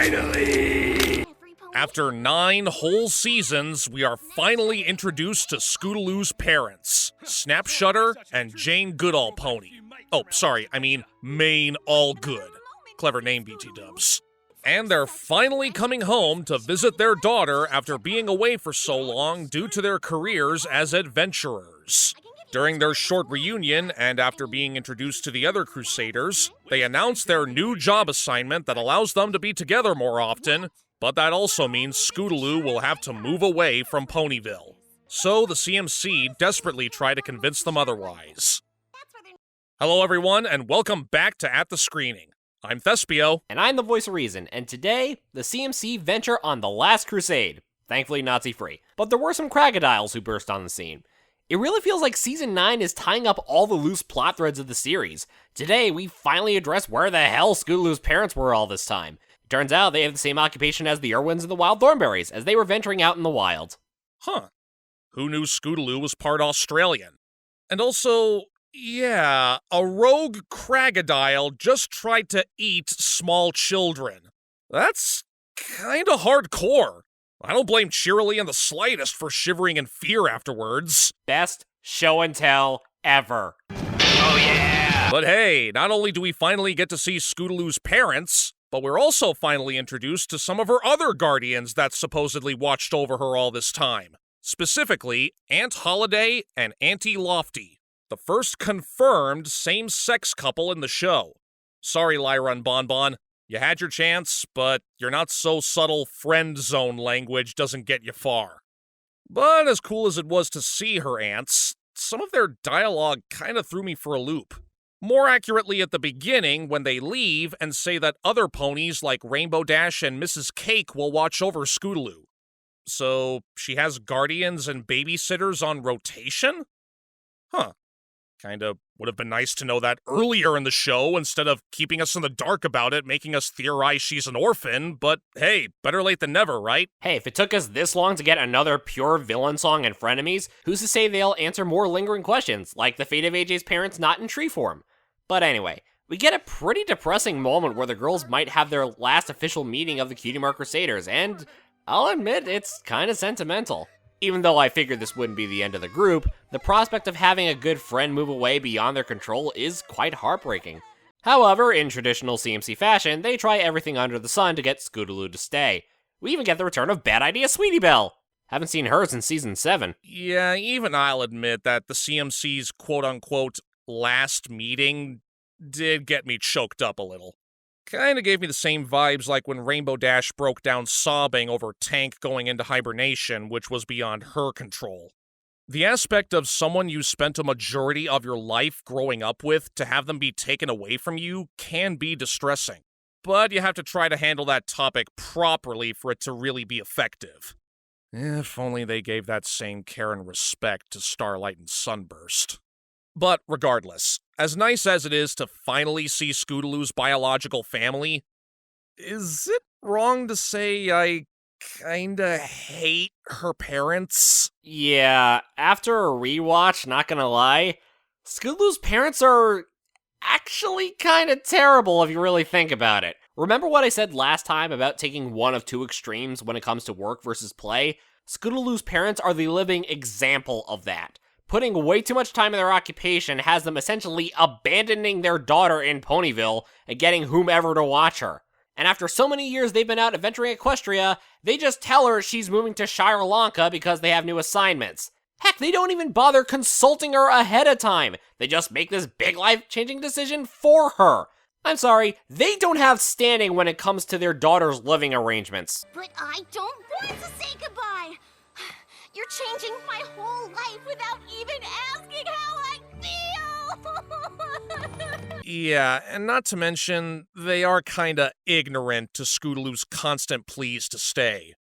Finally! After 9 whole seasons, we are finally introduced to Scootaloo's parents, Snapshutter and Jane Goodall Pony. Oh, sorry, I mean Maine Allgood. Clever name, BT Dubs. And they're finally coming home to visit their daughter after being away for so long due to their careers as adventurers. During their short reunion, and after being introduced to the other Crusaders, they announced their new job assignment that allows them to be together more often, but that also means Scootaloo will have to move away from Ponyville. So the CMC desperately try to convince them otherwise. Hello everyone, and welcome back to At the Screening. I'm Thespio. And I'm the voice of reason, and today, the CMC venture on the last crusade. Thankfully Nazi-free. But there were some crocodiles who burst on the scene. It really feels like Season 9 is tying up all the loose plot threads of the series. Today, we finally address where the hell Scootaloo's parents were all this time. It turns out they have the same occupation as the Irwins and the Wild Thornberries, as they were venturing out in the wild. Huh. Who knew Scootaloo was part Australian? And also, yeah, a rogue crocodile just tried to eat small children. That's kinda hardcore. I don't blame Cheerilee in the slightest for shivering in fear afterwards. Best show and tell ever. Oh yeah! But hey, not only do we finally get to see Scootaloo's parents, but we're also finally introduced to some of her other guardians that supposedly watched over her all this time. Specifically, Aunt Holiday and Auntie Lofty, the first confirmed same-sex couple in the show. Sorry, Lyra and Bonbon. You had your chance, but your not-so-subtle friend zone language doesn't get you far. But as cool as it was to see her aunts, some of their dialogue kinda threw me for a loop. More accurately at the beginning, when they leave and say that other ponies like Rainbow Dash and Mrs. Cake will watch over Scootaloo. So, she has guardians and babysitters on rotation? Huh. Kinda would have been nice to know that earlier in the show instead of keeping us in the dark about it, making us theorize she's an orphan, but hey, better late than never, right? Hey, if it took us this long to get another pure villain song and frenemies, who's to say they'll answer more lingering questions, like the fate of AJ's parents not in tree form? But anyway, we get a pretty depressing moment where the girls might have their last official meeting of the Cutie Mark Crusaders, and I'll admit it's kinda sentimental. Even though I figured this wouldn't be the end of the group, the prospect of having a good friend move away beyond their control is quite heartbreaking. However, in traditional CMC fashion, they try everything under the sun to get Scootaloo to stay. We even get the return of Bad Idea Sweetie Belle. Haven't seen her since Season 7. Yeah, even I'll admit that the CMC's quote-unquote last meeting did get me choked up a little. Kinda gave me the same vibes like when Rainbow Dash broke down sobbing over Tank going into hibernation, which was beyond her control. The aspect of someone you spent a majority of your life growing up with to have them be taken away from you can be distressing. But you have to try to handle that topic properly for it to really be effective. If only they gave that same care and respect to Starlight and Sunburst. But regardless, as nice as it is to finally see Scootaloo's biological family, is it wrong to say I kinda hate her parents? Yeah, after a rewatch, not gonna lie, Scootaloo's parents are actually kinda terrible if you really think about it. Remember what I said last time about taking one of two extremes when it comes to work versus play? Scootaloo's parents are the living example of that. Putting way too much time in their occupation has them essentially abandoning their daughter in Ponyville and getting whomever to watch her. And after so many years they've been out adventuring Equestria, they just tell her she's moving to Shire Lanka because they have new assignments. Heck, they don't even bother consulting her ahead of time. They just make this big life-changing decision for her. I'm sorry, they don't have standing when it comes to their daughter's living arrangements. But I don't want to say goodbye. You're changing my whole life without even asking how I feel! Yeah, and not to mention, they are kinda ignorant to Scootaloo's constant pleas to stay.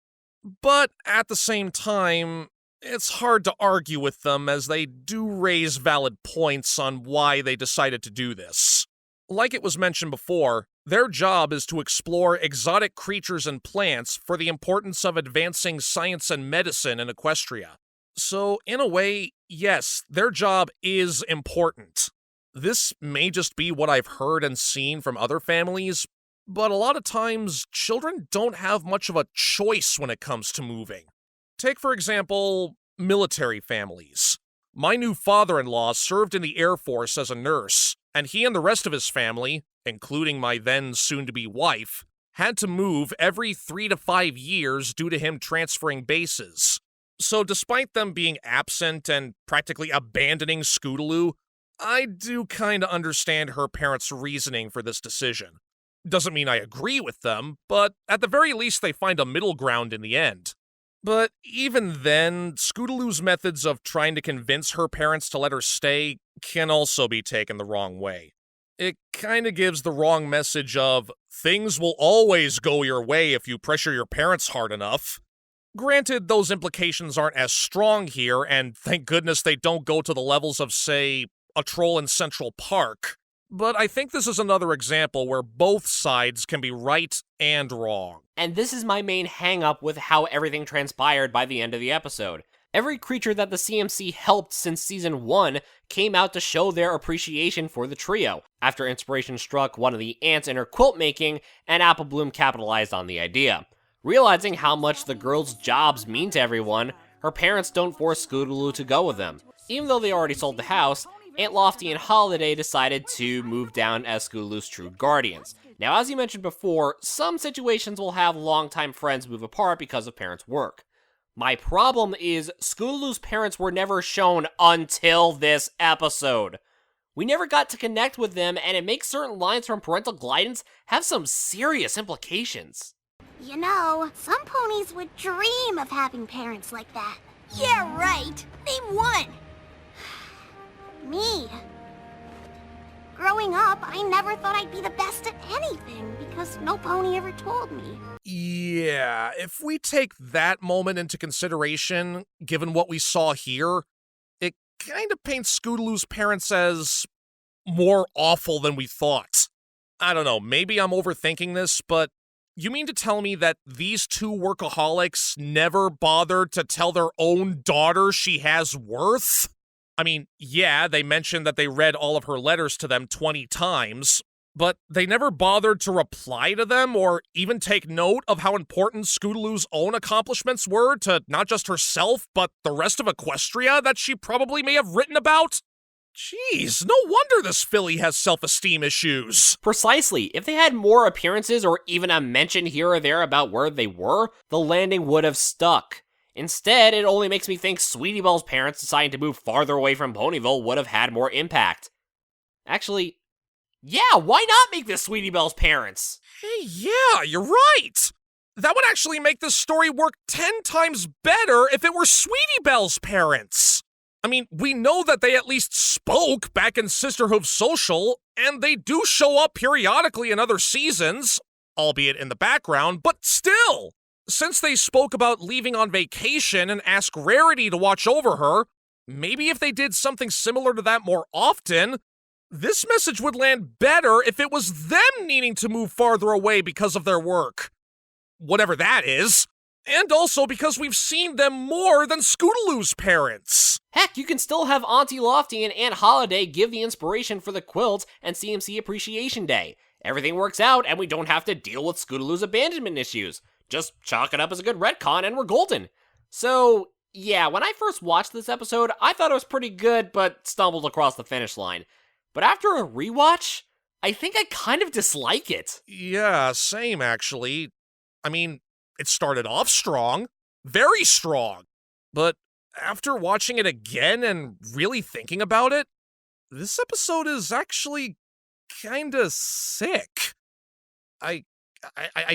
But at the same time, it's hard to argue with them as they do raise valid points on why they decided to do this. Like it was mentioned before, their job is to explore exotic creatures and plants for the importance of advancing science and medicine in Equestria. So, in a way, yes, their job is important. This may just be what I've heard and seen from other families, but a lot of times, children don't have much of a choice when it comes to moving. Take, for example, military families. My new father-in-law served in the Air Force as a nurse, and he and the rest of his family, including my then soon-to-be wife, had to move every 3 to 5 years due to him transferring bases. So despite them being absent and practically abandoning Scootaloo, I do kinda understand her parents' reasoning for this decision. Doesn't mean I agree with them, but at the very least they find a middle ground in the end. But even then, Scootaloo's methods of trying to convince her parents to let her stay can also be taken the wrong way. It kinda gives the wrong message of, things will always go your way if you pressure your parents hard enough. Granted, those implications aren't as strong here, and thank goodness they don't go to the levels of, say, a troll in Central Park. But I think this is another example where both sides can be right and wrong. And this is my main hang-up with how everything transpired by the end of the episode. Every creature that the CMC helped since Season 1 came out to show their appreciation for the trio, after inspiration struck one of the ants in her quilt making, and Apple Bloom capitalized on the idea. Realizing how much the girls' jobs mean to everyone, her parents don't force Scootaloo to go with them. Even though they already sold the house, Aunt Lofty and Holiday decided to move down as Scootaloo's true guardians. Now, as you mentioned before, some situations will have longtime friends move apart because of parents' work. My problem is, Scootaloo's parents were never shown until this episode. We never got to connect with them, and it makes certain lines from parental guidance have some serious implications. You know, some ponies would dream of having parents like that. Yeah, right. Name one. Me. Growing up, I never thought I'd be the best at anything because no pony ever told me. Yeah, if we take that moment into consideration, given what we saw here, it kind of paints Scootaloo's parents as more awful than we thought. I don't know, maybe I'm overthinking this, but you mean to tell me that these two workaholics never bothered to tell their own daughter she has worth? I mean, yeah, they mentioned that they read all of her letters to them 20 times, but they never bothered to reply to them or even take note of how important Scootaloo's own accomplishments were to not just herself, but the rest of Equestria that she probably may have written about? Jeez, no wonder this filly has self-esteem issues. Precisely. If they had more appearances or even a mention here or there about where they were, the landing would have stuck. Instead, it only makes me think Sweetie Belle's parents deciding to move farther away from Ponyville would have had more impact. Actually, yeah, why not make this Sweetie Belle's parents? Hey, yeah, you're right. That would actually make this story work 10 times better if it were Sweetie Belle's parents. I mean, we know that they at least spoke back in Sisterhood Social, and they do show up periodically in other seasons, albeit in the background, but still. Since they spoke about leaving on vacation and asked Rarity to watch over her, maybe if they did something similar to that more often, this message would land better if it was them needing to move farther away because of their work. Whatever that is. And also because we've seen them more than Scootaloo's parents. Heck, you can still have Auntie Lofty and Aunt Holiday give the inspiration for the quilt and CMC Appreciation Day. Everything works out and we don't have to deal with Scootaloo's abandonment issues. Just chalk it up as a good retcon and we're golden. So, yeah, when I first watched this episode, I thought it was pretty good, but stumbled across the finish line. But after a rewatch, I think I kind of dislike it. Yeah, same actually. I mean, it started off strong, very strong. But after watching it again and really thinking about it, this episode is actually kinda sick. I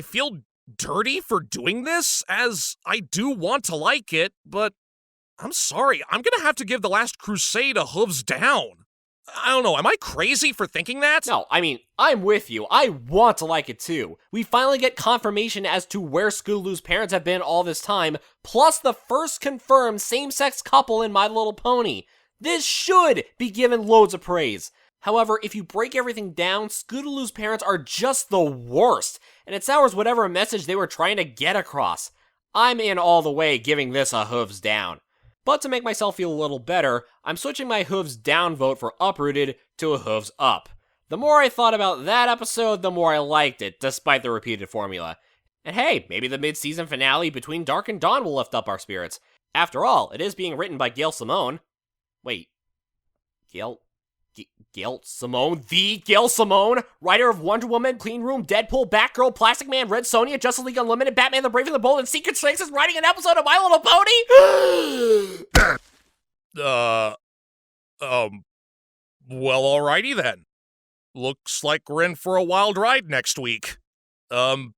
feel dirty for doing this, as I do want to like it, but I'm sorry, I'm gonna have to give The Last Crusade a hooves down. I don't know, am I crazy for thinking that? No, I mean, I'm with you. I want to like it too. We finally get confirmation as to where Scootaloo's parents have been all this time, plus the first confirmed same-sex couple in My Little Pony. This should be given loads of praise. However, if you break everything down, Scootaloo's parents are just the worst, and it sours whatever message they were trying to get across. I'm in all the way giving this a hooves down. But to make myself feel a little better, I'm switching my hooves down vote for Uprooted to a hooves up. The more I thought about that episode, the more I liked it, despite the repeated formula. And hey, maybe the mid-season finale between Dark and Dawn will lift up our spirits. After all, it is being written by Gail Simone. Wait. Gail Simone? The Gail Simone? Writer of Wonder Woman, Clean Room, Deadpool, Batgirl, Plastic Man, Red Sonja, Justice League Unlimited, Batman the Brave and the Bold, and Secret Strengths is writing an episode of My Little Pony? Well, alrighty then. Looks like we're in for a wild ride next week. From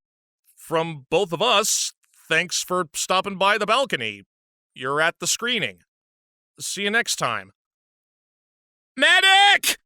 both of us, thanks for stopping by the balcony. You're at the screening. See you next time. Medic!